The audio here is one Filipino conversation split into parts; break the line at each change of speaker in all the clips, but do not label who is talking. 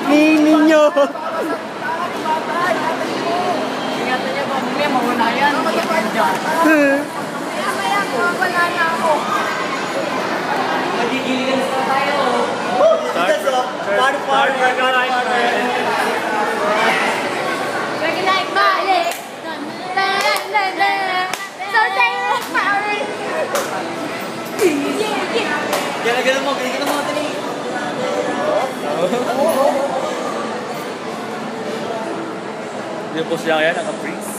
Nini nyo.
Ingatan niyo ba? May mahuna yan. Kaya ko, wala na ako. Magigiligan na tayo.
Party.
We're like balik. So say party.
Gala-gala mo, Tini. Hindi po siya kaya naka-freeze.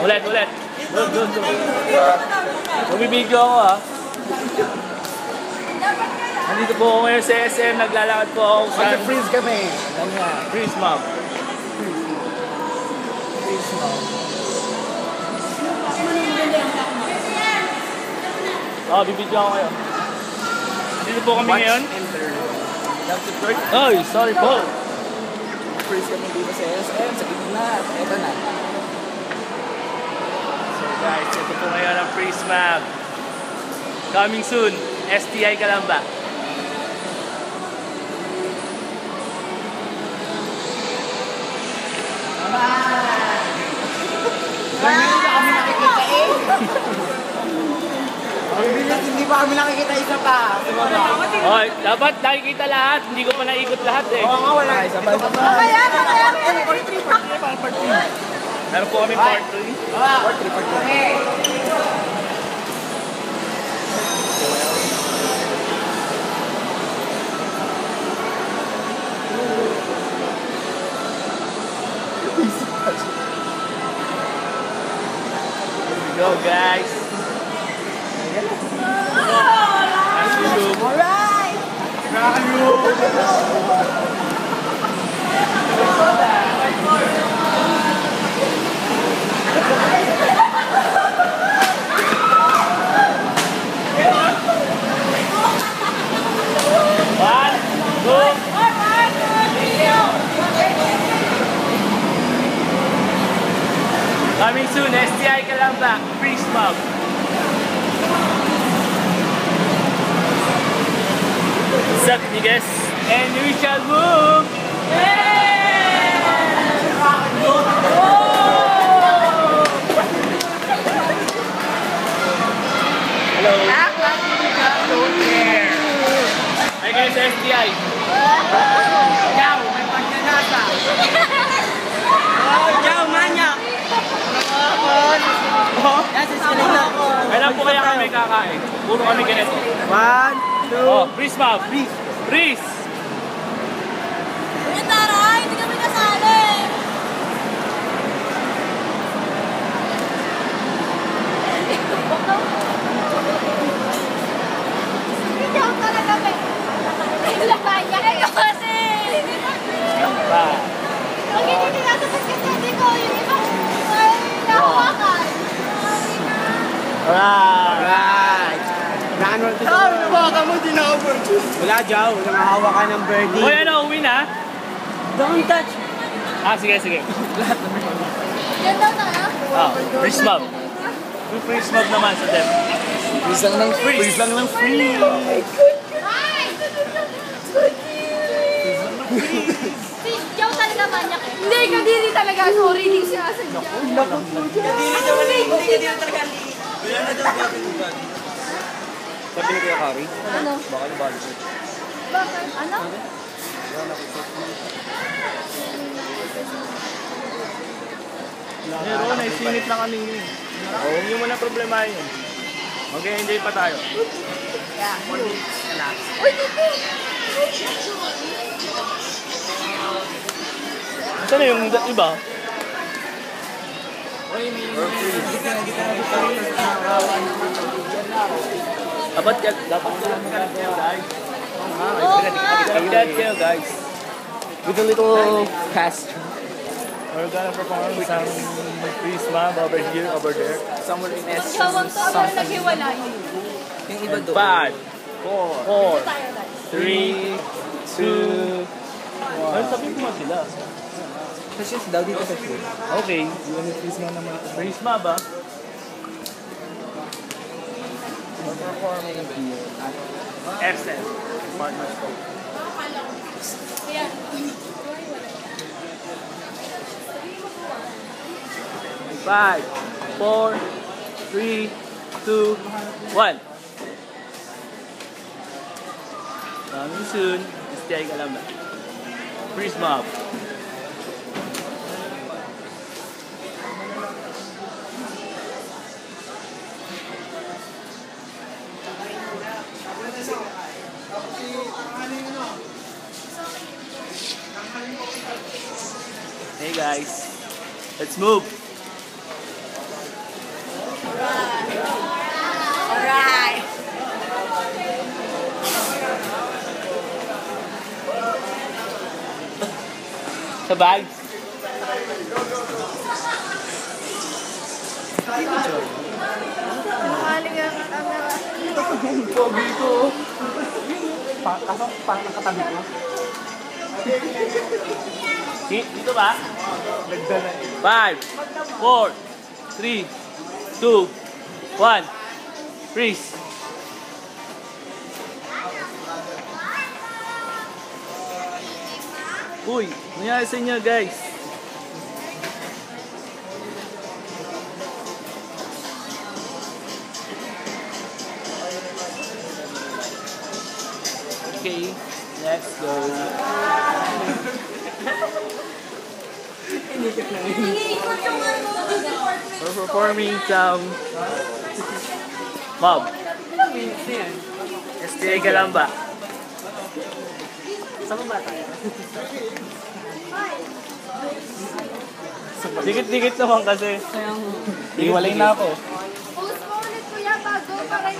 Ulit. Doon. Bumibigyo ako ha. Nandito po ako ngayon sa SM, naglalakad po ako sa...
Mag-freeze kami.
Freeze, ma'am. Bibidyo ako kayo. Nandito po kami ngayon. Oy, sorry po.
Freeze kami dito sa SM, sa gitna. Ito na.
So guys, ito po ngayon ang freeze map. Coming soon. STI ka lang ba?
Hindi pa kami nakikita isa pa.
Okay, dapat nakikita lahat. Hindi ko pa naikot lahat eh.
Oo nga, wala. Isa pa.
Kaya.
Meron po kami part 3.
Part 3.
Go guys.
Alright.
Coming soon, STI ka lang ba? Freeze mob. Suck niggas. And we shall move. Hello. Don't care. Hi guys, STI.
Ciao, may pagkanasa.
Ciao, manyak!
Kailan po kaya kami kakain? Puro kami ganito.
1, 2,
Oh, freeze mob. Freeze.
Uy, taray, hindi kami kasali. Hindi ako talaga kami. Ilapanya kayo kasi.
Bye.
Pag hindi tinatapos kasi hindi ko yung ibang ay nahawakan.
Alright! Naano ito? Baka mo din ako. Wala, Jow. Nangahawa ka ng birdie.
Uy, ano, uwi na?
Don't touch!
Sige.
Yan daw na.
Freeze mob. Yung freeze mob naman sa dem.
Freeze lang ng free. Freeze lang ng free.
Ay! Si Joe talaga manyak eh. Hindi, kadiri talaga. Sorry, hindi siya sadya.
Kadiri talaga. Sabi ni Kuya Kari?
Ano?
Baka nabalik.
Bakit? Ano?
Pero naisinit na kanina. Huwag niyo muna problema yun. Mag-enjoy pa tayo.
Yeah, 1 minute na lang.
Uy, dito!
Saan na yung iba? Dapat magkalat kayo guys. Magkalat kayo guys.
With a little cast.
We're gonna perform some freeze mob over here, over there.
Somewhere in S.
Gawang to, pero naghiwalay.
Yung iba doon.
5, 4, 4, 3, 2, 1. Ay, sabihin ko nga sila.
Sa shoes daw dito sa shoes.
Okay.
Yun yung Prisma naman.
Prisma ba?
Performing here.
Excel. Partner scope.
Ayan.
5, 4, 3, 2, 1. Coming soon. STI ka lang ba? Prisma. Hey guys, let's move.
Alright.
Sa bags.
Sinungaling ang camera.
Pogi ko.
Kaso parang nakatabi ko.
Dito ba?
Nagdala.
5, 4, 3, 2, 1. Freeze. Uy, nangyari sa inyo guys. Okay, let's go.
Iniikot yung ano.
We're performing some mob. STA ka lang ba?
Saan ba tayo?
Dikit-dikit naman kasi. Iwalay na ako.
Post mo ulit kuya bago para